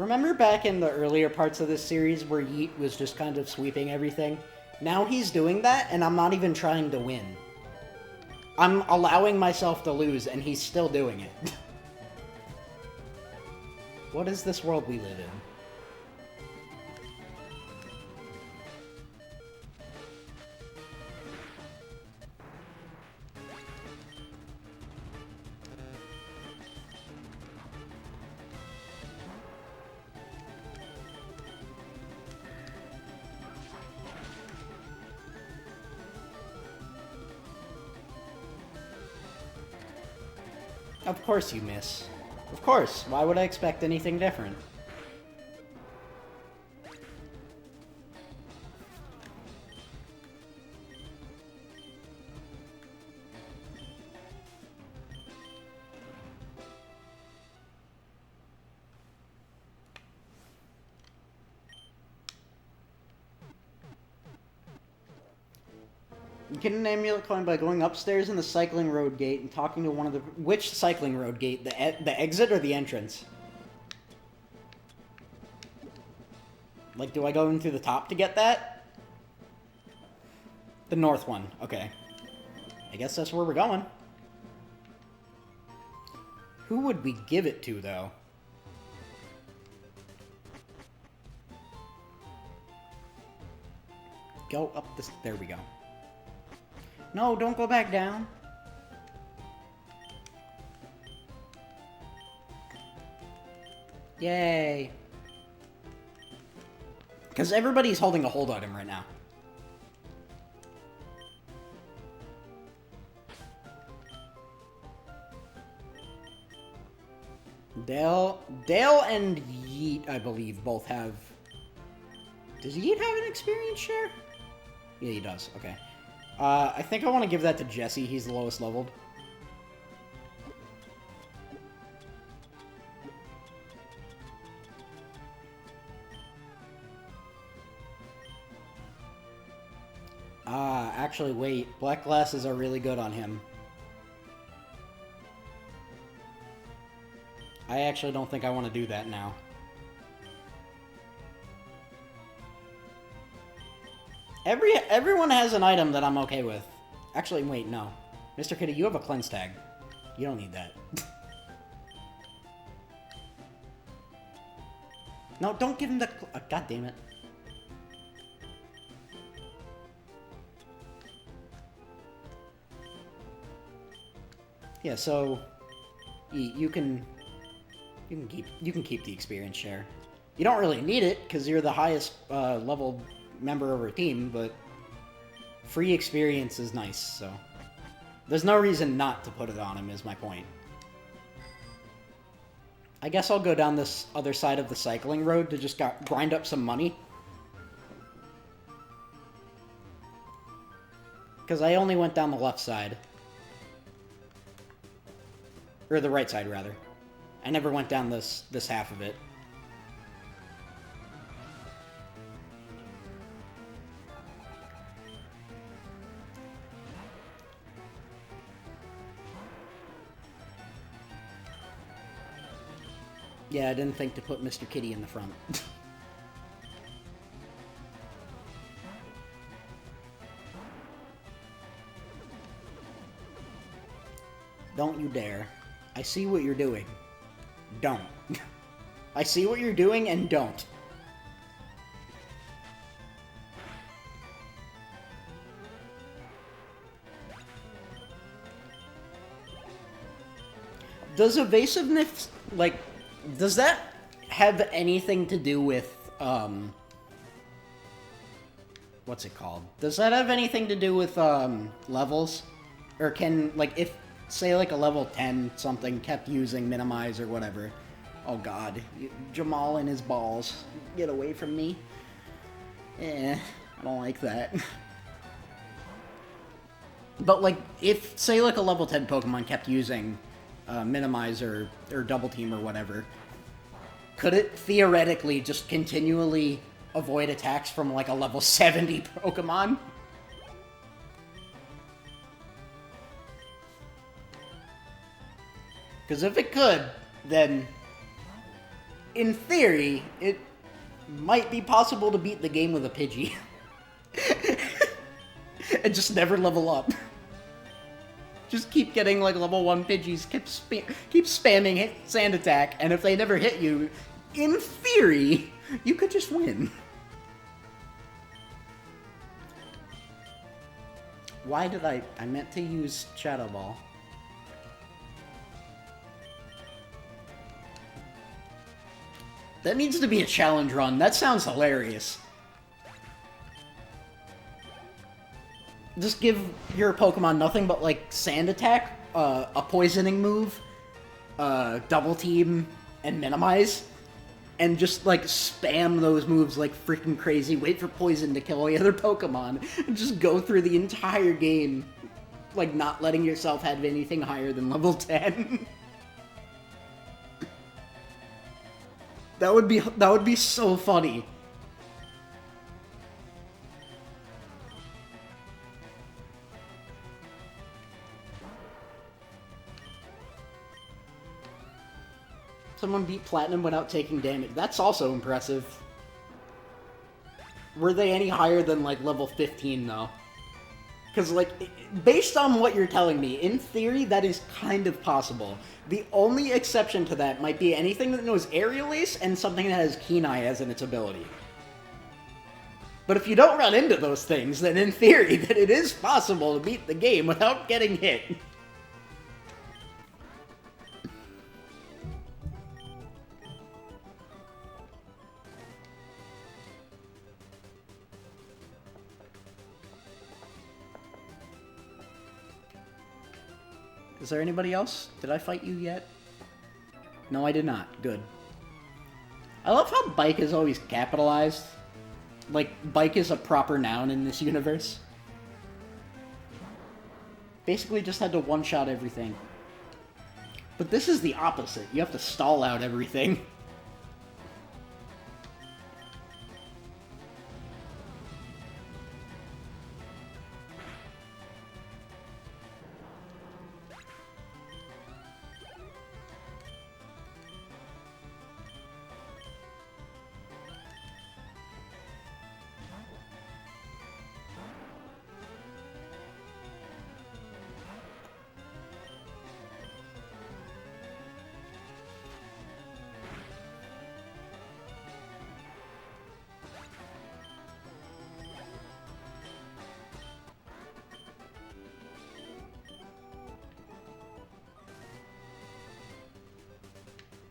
Remember back in the earlier parts of this series where Yeet was just kind of sweeping everything? Now he's doing that, and I'm not even trying to win. I'm allowing myself to lose, and he's still doing it. What is this world we live in? Of course you miss. Of course. Why would I expect anything different? You get an amulet coin by going upstairs in the cycling road gate and talking to one of the... Which cycling road gate? The exit or the entrance? Like, do I go in through the top to get that? The north one. Okay. I guess that's where we're going. Who would we give it to, though? Go up this... There we go. No, don't go back down. Yay. Because everybody's holding a hold item right now. Dale and Yeet, I believe, both have... Does Yeet have an experience share? Yeah, he does. Okay. I think I want to give that to Jesse. He's the lowest leveled. Actually, wait. Black glasses are really good on him. I actually don't think I want to do that now. Everyone has an item that I'm okay with. Actually, wait, no. Mr. Kitty, you have a cleanse tag. You don't need that. No, don't give him the... God damn it. Yeah, so... You can keep the experience share. You don't really need it, because you're the highest level member of our team, but free experience is nice, so... There's no reason not to put it on him, is my point. I guess I'll go down this other side of the cycling road to just grind up some money. Because I only went down the left side. Or the right side, rather. I never went down this half of it. Yeah, I didn't think to put Mr. Kitty in the front. Don't you dare. I see what you're doing. Don't. I see what you're doing and don't. Does evasiveness, like... Does that have anything to do with, what's it called? Does that have anything to do with, levels? Or can, like, if, say, like, a level 10 something kept using minimize or whatever. Oh, God. Jamal and his balls. Get away from me. I don't like that. But, like, if, say, like, a level 10 Pokemon kept using... minimize or double team or whatever, could it theoretically just continually avoid attacks from like a level 70 Pokemon? Because if it could, then in theory, it might be possible to beat the game with a Pidgey. And just never level up. Just keep getting, like, level 1 Pidgeys, keep spamming hit Sand Attack, and if they never hit you, in theory, you could just win. Why did I meant to use Shadow Ball. That needs to be a challenge run. That sounds hilarious. Just give your Pokemon nothing but, like, Sand Attack, a Poisoning move, Double Team, and Minimize, and just, like, spam those moves like freaking crazy, wait for Poison to kill all the other Pokemon, and just go through the entire game, like, not letting yourself have anything higher than level 10. That would be so funny. Someone beat Platinum without taking damage. That's also impressive. Were they any higher than, like, level 15, though? Because, like, based on what you're telling me, in theory, that is kind of possible. The only exception to that might be anything that knows Aerial Ace and something that has Keen Eye as in its ability. But if you don't run into those things, then in theory, that it is possible to beat the game without getting hit. Is there anybody else? Did I fight you yet? No, I did not. Good. I love how bike is always capitalized. Like, bike is a proper noun in this universe. Basically just had to one-shot everything. But this is the opposite. You have to stall out everything.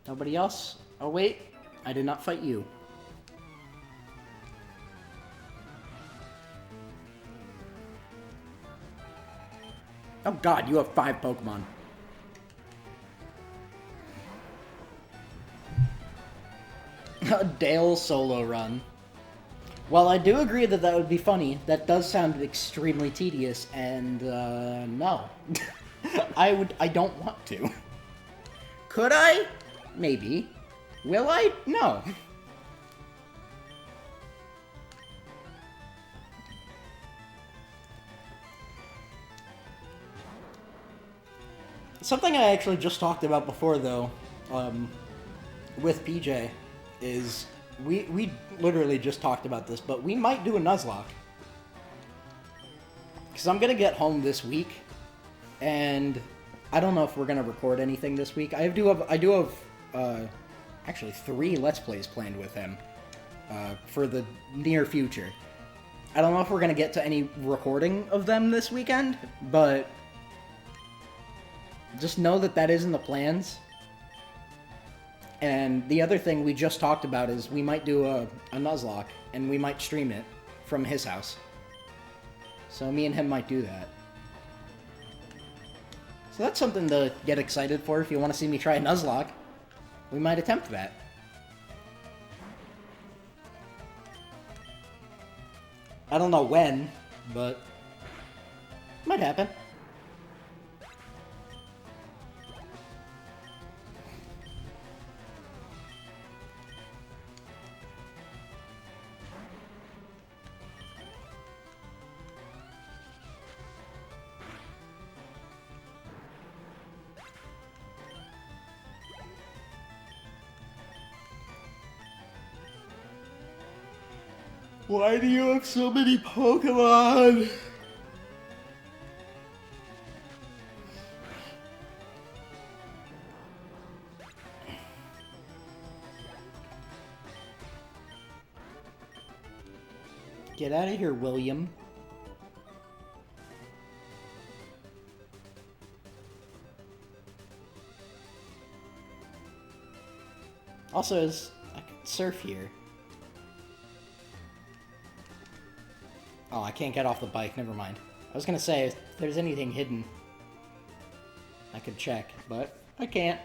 Nobody else? Oh wait, I did not fight you. Oh god, you have 5 Pokemon. A Dale solo run. While I do agree that that would be funny, that does sound extremely tedious, and, no. I don't want to. Could I? Maybe. Will I? No. Something I actually just talked about before, though, with PJ, is we literally just talked about this, but we might do a Nuzlocke. Because I'm going to get home this week, and I don't know if we're going to record anything this week. I do have actually 3 Let's Plays planned with him for the near future. I don't know if we're going to get to any recording of them this weekend, but just know that that is in the plans. And the other thing we just talked about is we might do a Nuzlocke, and we might stream it from his house. So me and him might do that. So that's something to get excited for if you want to see me try a Nuzlocke. We might attempt that. I don't know when, but it might happen. Why do you have so many Pokémon? Get out of here, William. Also, I can surf here. Oh, I can't get off the bike, never mind. I was gonna say, if there's anything hidden, I could check, but I can't.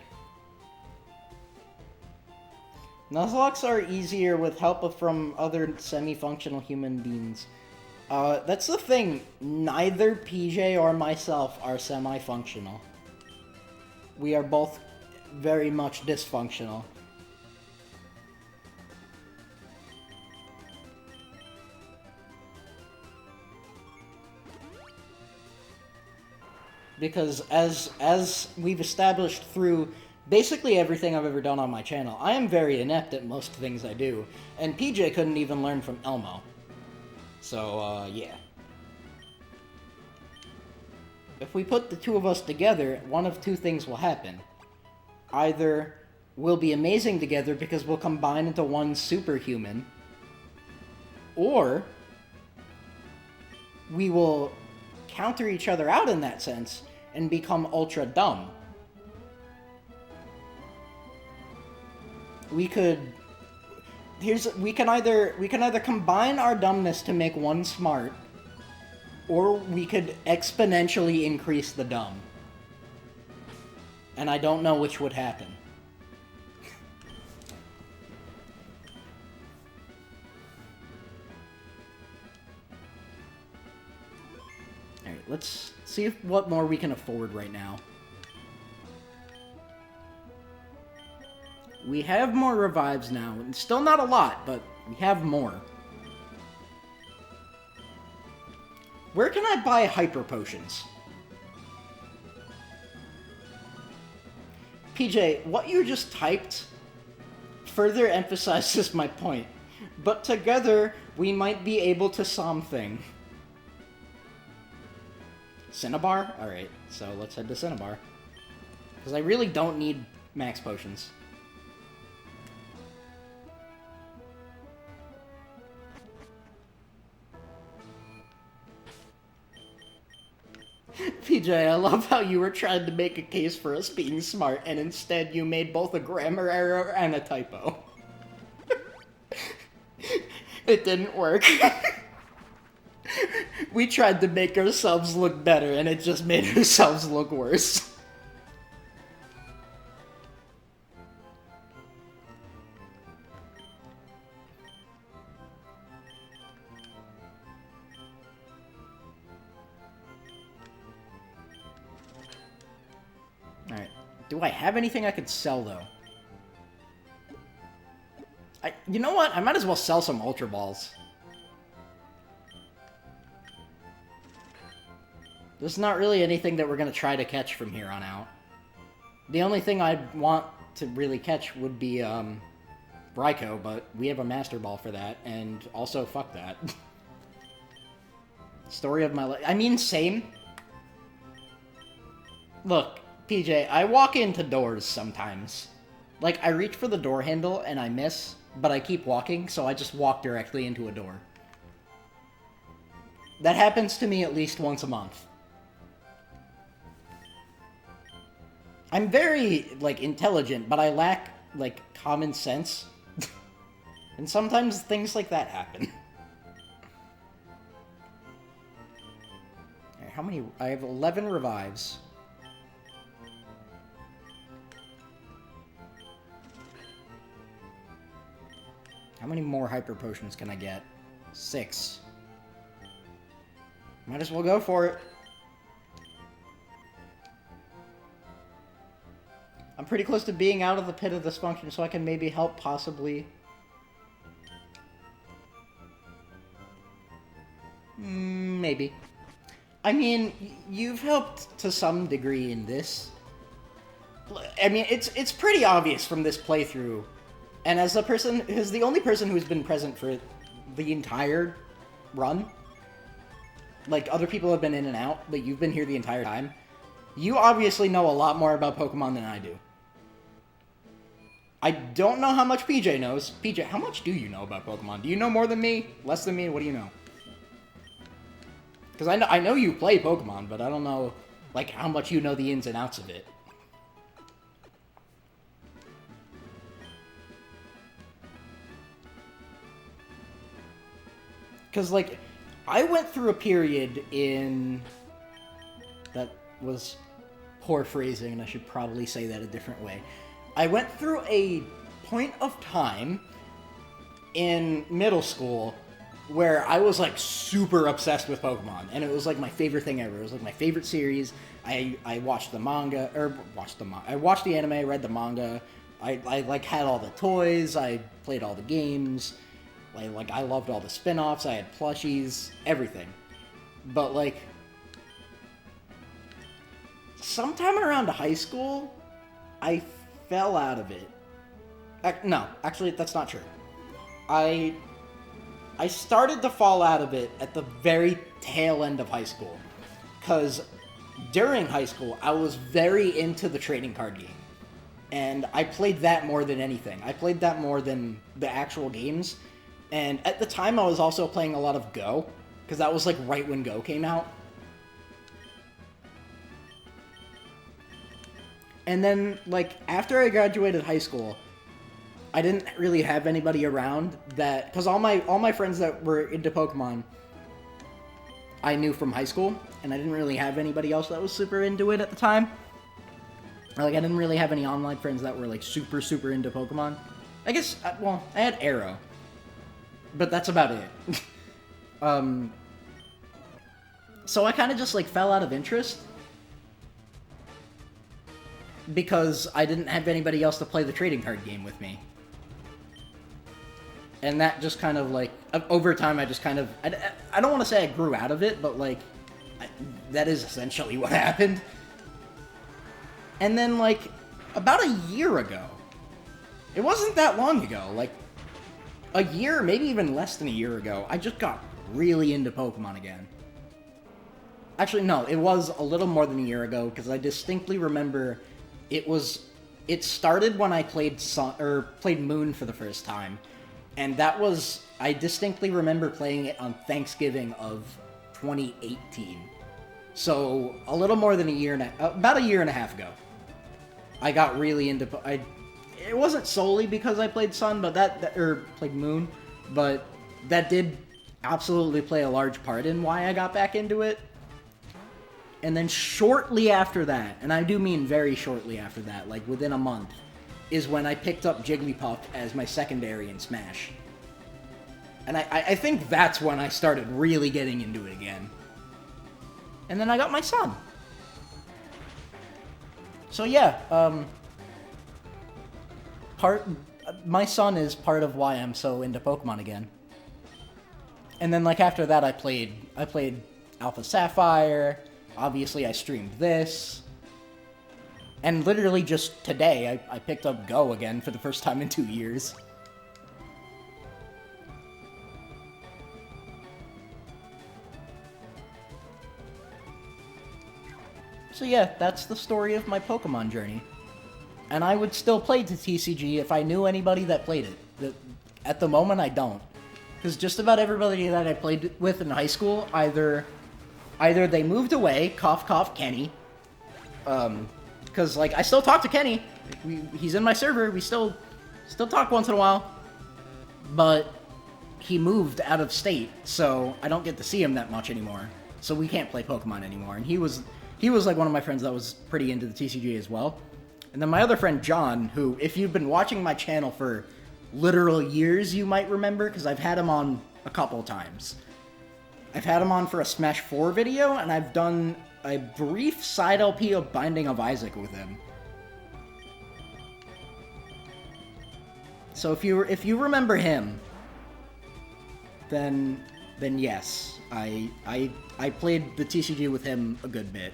Nuzlocke are easier with help from other semi-functional human beings. That's the thing. Neither PJ or myself are semi-functional. We are both very much dysfunctional. Because as we've established through basically everything I've ever done on my channel, I am very inept at most things I do, and PJ couldn't even learn from Elmo. So, yeah. If we put the two of us together, one of two things will happen. Either we'll be amazing together because we'll combine into one superhuman, or we will counter each other out in that sense and become ultra dumb. We can either combine our dumbness to make one smart, or we could exponentially increase the dumb. And I don't know which would happen. Alright, let's see what more we can afford right now. We have more revives now, and still not a lot, but we have more. Where can I buy hyper potions? PJ, what you just typed further emphasizes my point, but together we might be able to something. Cinnabar? Alright, so let's head to Cinnabar. Because I really don't need max potions. PJ, I love how you were trying to make a case for us being smart, and instead you made both a grammar error and a typo. It didn't work. We tried to make ourselves look better, and it just made ourselves look worse. Alright. Do I have anything I could sell, though? You know what? I might as well sell some Ultra Balls. There's not really anything that we're going to try to catch from here on out. The only thing I'd want to really catch would be, Raikou, but we have a Master Ball for that, and also, fuck that. Story of my life. I mean, same. Look, PJ, I walk into doors sometimes. Like, I reach for the door handle and I miss, but I keep walking, so I just walk directly into a door. That happens to me at least once a month. I'm very, like, intelligent, but I lack, like, common sense. And sometimes things like that happen. Alright, how many? I have 11 revives. How many more hyper potions can I get? 6. Might as well go for it. I'm pretty close to being out of the pit of dysfunction, so I can maybe help, possibly. Maybe. I mean, you've helped to some degree in this. I mean, it's pretty obvious from this playthrough. And as the only person who's been present for the entire run, like, other people have been in and out, but you've been here the entire time, you obviously know a lot more about Pokemon than I do. I don't know how much PJ knows. PJ, how much do you know about Pokemon? Do you know more than me? Less than me? What do you know? Because I know you play Pokemon, but I don't know, like, how much you know the ins and outs of it. Because, like, I went through a period in... That was poor phrasing, and I should probably say that a different way. I went through a point of time in middle school where I was, like, super obsessed with Pokemon, and it was, like, my favorite thing ever. It was, like, my favorite series. I watched the manga, I watched the anime, read the manga, I like, had all the toys, I played all the games, I loved all the spin-offs, I had plushies, everything. But, like, sometime around high school, I fell out of it. No, actually, that's not true. I started to fall out of it at the very tail end of high school. Because during high school, I was very into the trading card game. And I played that more than anything. I played that more than the actual games. And at the time, I was also playing a lot of Go. Because that was, like, right when Go came out. And then, like, after I graduated high school, I didn't really have anybody around that... Because all my friends that were into Pokemon, I knew from high school, and I didn't really have anybody else that was super into it at the time. Like, I didn't really have any online friends that were, like, super, super into Pokemon. I guess, well, I had Arrow. But that's about it. So I kind of just, like, fell out of interest. Because I didn't have anybody else to play the trading card game with me. And that just kind of, like, over time I just kind of... I don't want to say I grew out of it, but, like, that is essentially what happened. And then, like, about a year ago, it wasn't that long ago, like, a year, maybe even less than a year ago, I just got really into Pokemon again. Actually, no, it was a little more than a year ago, because I distinctly remember it started when I played Moon for the first time, and that was, I distinctly remember playing it on Thanksgiving of 2018. So, a little more than about a year and a half ago, I got really into, it wasn't solely because I played Sun, but played Moon, but that did absolutely play a large part in why I got back into it. And then shortly after that, and I do mean very shortly after that, like within a month, is when I picked up Jigglypuff as my secondary in Smash. And I think that's when I started really getting into it again. And then I got my son. So yeah, my son is part of why I'm so into Pokemon again. And then, like, after that, I played Alpha Sapphire. Obviously, I streamed this. And literally just today, I picked up Go again for the first time in 2 years. So yeah, that's the story of my Pokemon journey. And I would still play the TCG if I knew anybody that played it. At the moment, I don't. Because just about everybody that I played with in high school, either they moved away, cough cough Kenny, because, like, I still talk to Kenny, he's in my server, we still talk once in a while, but he moved out of state, so I don't get to see him that much anymore, so we can't play Pokemon anymore, and he was, like, one of my friends that was pretty into the TCG as well. And then my other friend, John, who, if you've been watching my channel for literal years, you might remember, because I've had him on a couple times. I've had him on for a Smash 4 video, and I've done a brief side LP of Binding of Isaac with him. So if you remember him, then yes, I played the TCG with him a good bit.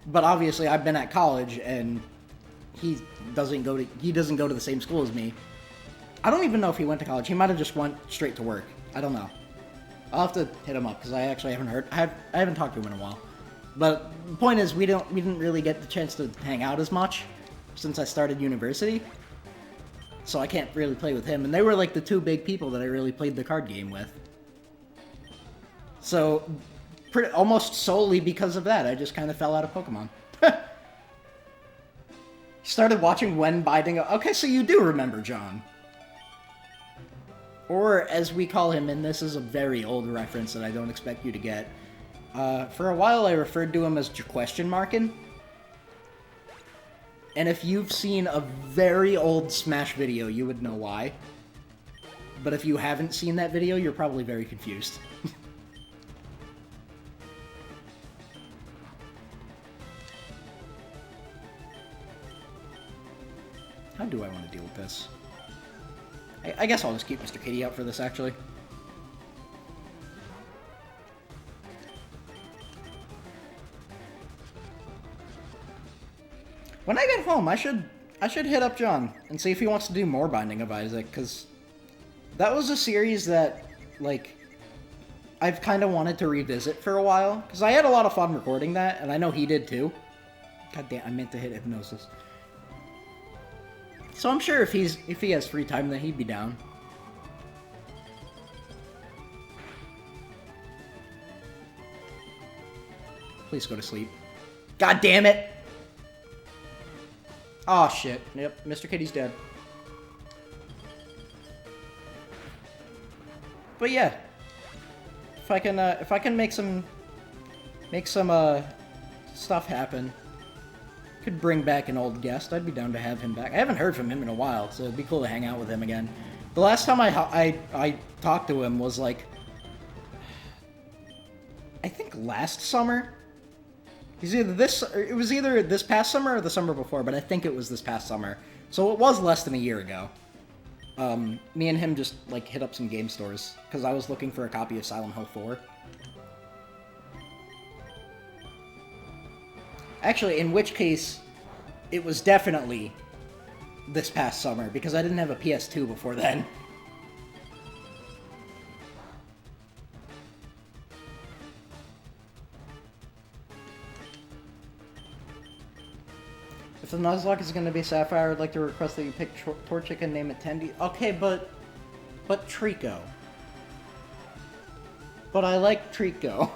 But obviously, I've been at college, and he doesn't go to the same school as me. I don't even know if he went to college. He might have just went straight to work. I don't know. I'll have to hit him up because I actually haven't heard. I haven't talked to him in a while. But the point is, we didn't really get the chance to hang out as much since I started university. So I can't really play with him. And they were like the two big people that I really played the card game with. So almost solely because of that, I just kind of fell out of Pokemon. Started watching When Binding. Okay, so you do remember John. Or, as we call him, and this is a very old reference that I don't expect you to get, for a while I referred to him as question markin'. And if you've seen a very old Smash video, you would know why. But if you haven't seen that video, you're probably very confused. How do I want to deal with this? I guess I'll just keep Mr. Kitty out for this, actually. When I get home, I should hit up John and see if he wants to do more Binding of Isaac, because that was a series that, like, I've kind of wanted to revisit for a while, because I had a lot of fun recording that, and I know he did too. God damn, I meant to hit Hypnosis. So I'm sure if he has free time, then he'd be down. Please go to sleep. God damn it! Oh shit. Yep, Mr. Kitty's dead. But yeah, if I can make some stuff happen. Could bring back an old guest. I'd be down to have him back. I haven't heard from him in a while, so it'd be cool to hang out with him again. The last time I talked to him was like, I think last summer. It was either this past summer or the summer before, but I think it was this past summer. So it was less than a year ago. Me and him just like hit up some game stores because I was looking for a copy of Silent Hill 4. Actually, in which case, it was definitely this past summer, because I didn't have a PS2 before then. If the Nuzlocke is going to be Sapphire, I'd like to request that you pick Torchic and name it Tendy. Okay, but Trico. But I like Trico.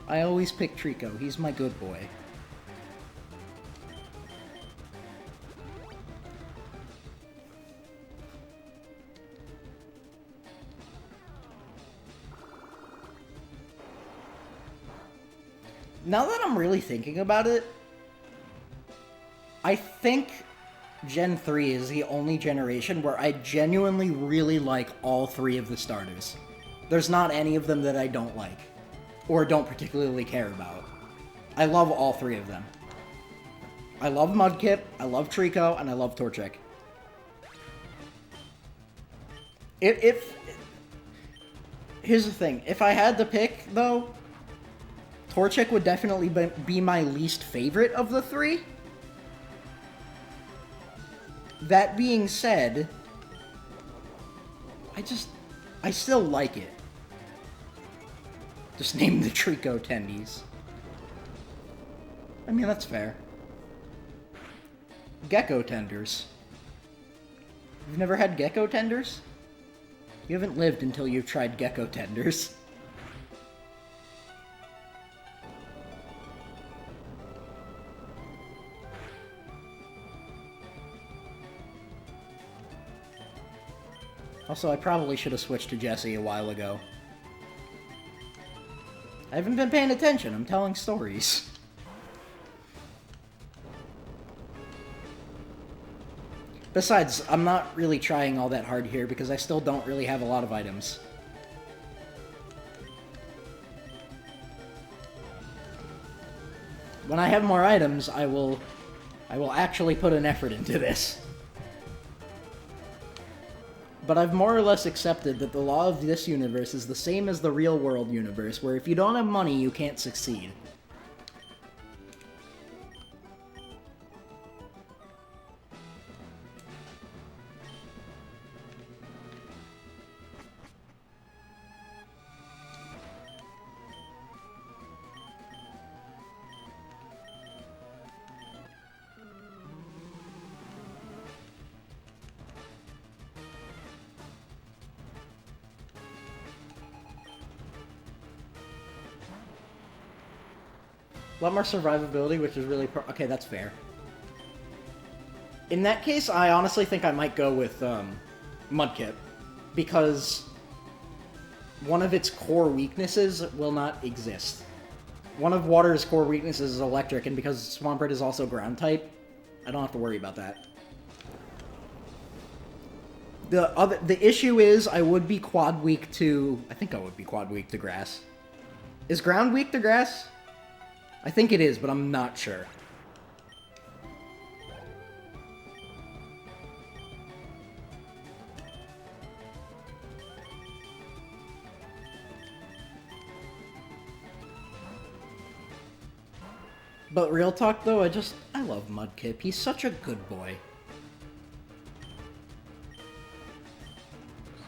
I always pick Trico. He's my good boy. Now that I'm really thinking about it, I think Gen 3 is the only generation where I genuinely really like all three of the starters. There's not any of them that I don't like. Or don't particularly care about. I love all three of them. I love Mudkip, I love Trico, and I love Torchic. Here's the thing. If I had to pick, though, Torchic would definitely be my least favorite of the three. That being said, I still like it. Just name the Trico Tendies. I mean, that's fair. Gecko Tenders. You've never had Gecko Tenders? You haven't lived until you've tried Gecko Tenders. Also, I probably should have switched to Jesse a while ago. I haven't been paying attention, I'm telling stories. Besides, I'm not really trying all that hard here because I still don't really have a lot of items. When I have more items, I will actually put an effort into this. But I've more or less accepted that the law of this universe is the same as the real-world universe, where if you don't have money, you can't succeed. A lot more survivability, which is really... okay, that's fair. In that case, I honestly think I might go with Mudkip, because one of its core weaknesses will not exist. One of water's core weaknesses is electric, and because Swampert is also ground type, I don't have to worry about that. The issue is I would be quad weak to... I think I would be quad weak to grass. Is ground weak to grass? I think it is, but I'm not sure. But real talk, though, I love Mudkip. He's such a good boy.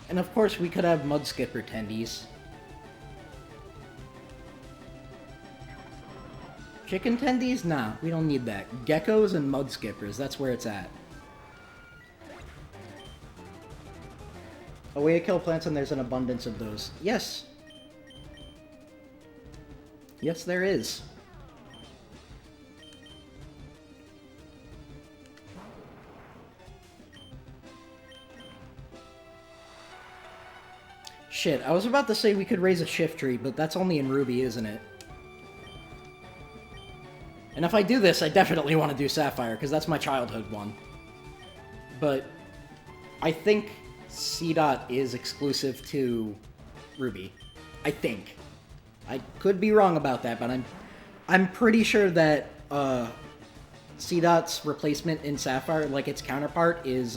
And of course, we could have Mudskipper tendies. Chicken tendies? Nah, we don't need that. Geckos and Mudskippers, that's where it's at. A way to kill plants, and there's an abundance of those. Yes. Yes, there is. Shit, I was about to say we could raise a shift tree, but that's only in Ruby, isn't it? And if I do this, I definitely want to do Sapphire, because that's my childhood one. But I think C-Dot is exclusive to Ruby. I think. I could be wrong about that, but I'm pretty sure that C-Dot's replacement in Sapphire, like its counterpart, is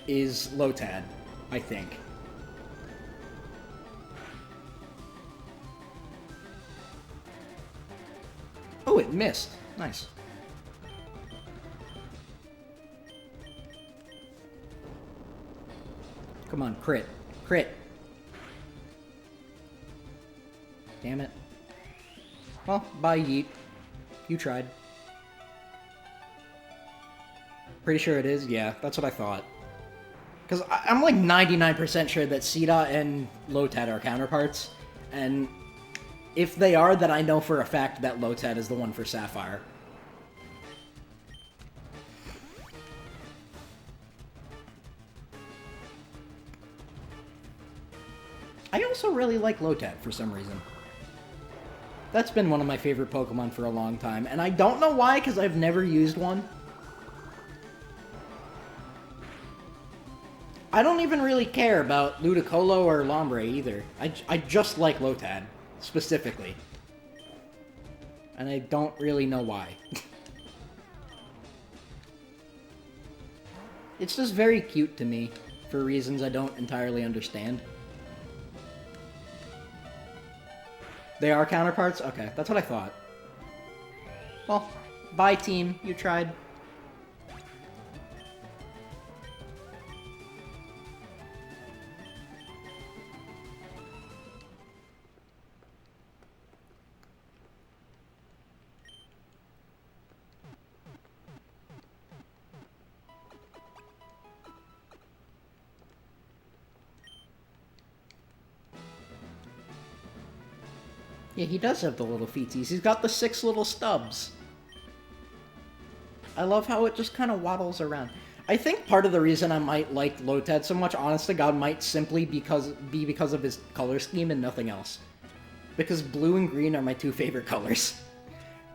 Lotad, I think. Oh, it missed. Nice. Come on, crit. Crit. Damn it. Well, bye, Yeet. You tried. Pretty sure it is? Yeah, that's what I thought. Because I'm like 99% sure that C-Dot and Lotad are counterparts, and if they are, then I know for a fact that Lotad is the one for Sapphire. I also really like Lotad for some reason. That's been one of my favorite Pokemon for a long time, and I don't know why, because I've never used one. I don't even really care about Ludicolo or Lombre either. I just like Lotad, specifically. And I don't really know why. It's just very cute to me, for reasons I don't entirely understand. They are counterparts? Okay, that's what I thought. Well, bye team, you tried. Yeah, he does have the little feeties. He's got the 6 little stubs. I love how it just kind of waddles around. I think part of the reason I might like Lotad so much, honest to God, might simply be because of his color scheme and nothing else. Because blue and green are my 2 favorite colors.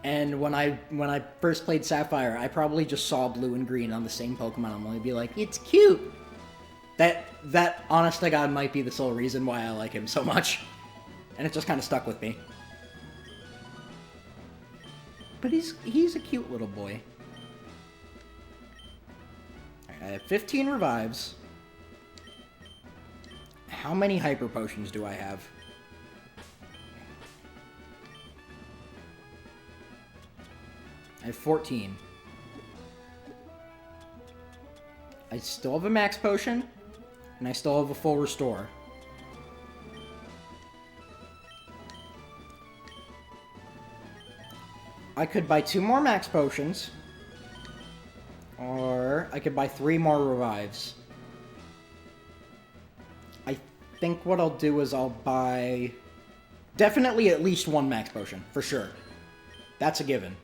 And when I first played Sapphire, I probably just saw blue and green on the same Pokemon. I'm gonna be like, it's cute! That, honest to God, might be the sole reason why I like him so much. And it just kind of stuck with me. But he's a cute little boy. Alright, I have 15 revives. How many hyper potions do I have? I have 14. I still have a max potion, and I still have a full restore. I could buy 2 more max potions, or I could buy 3 more revives. I think what I'll do is I'll buy Definitely at least one max potion, for sure. That's a given.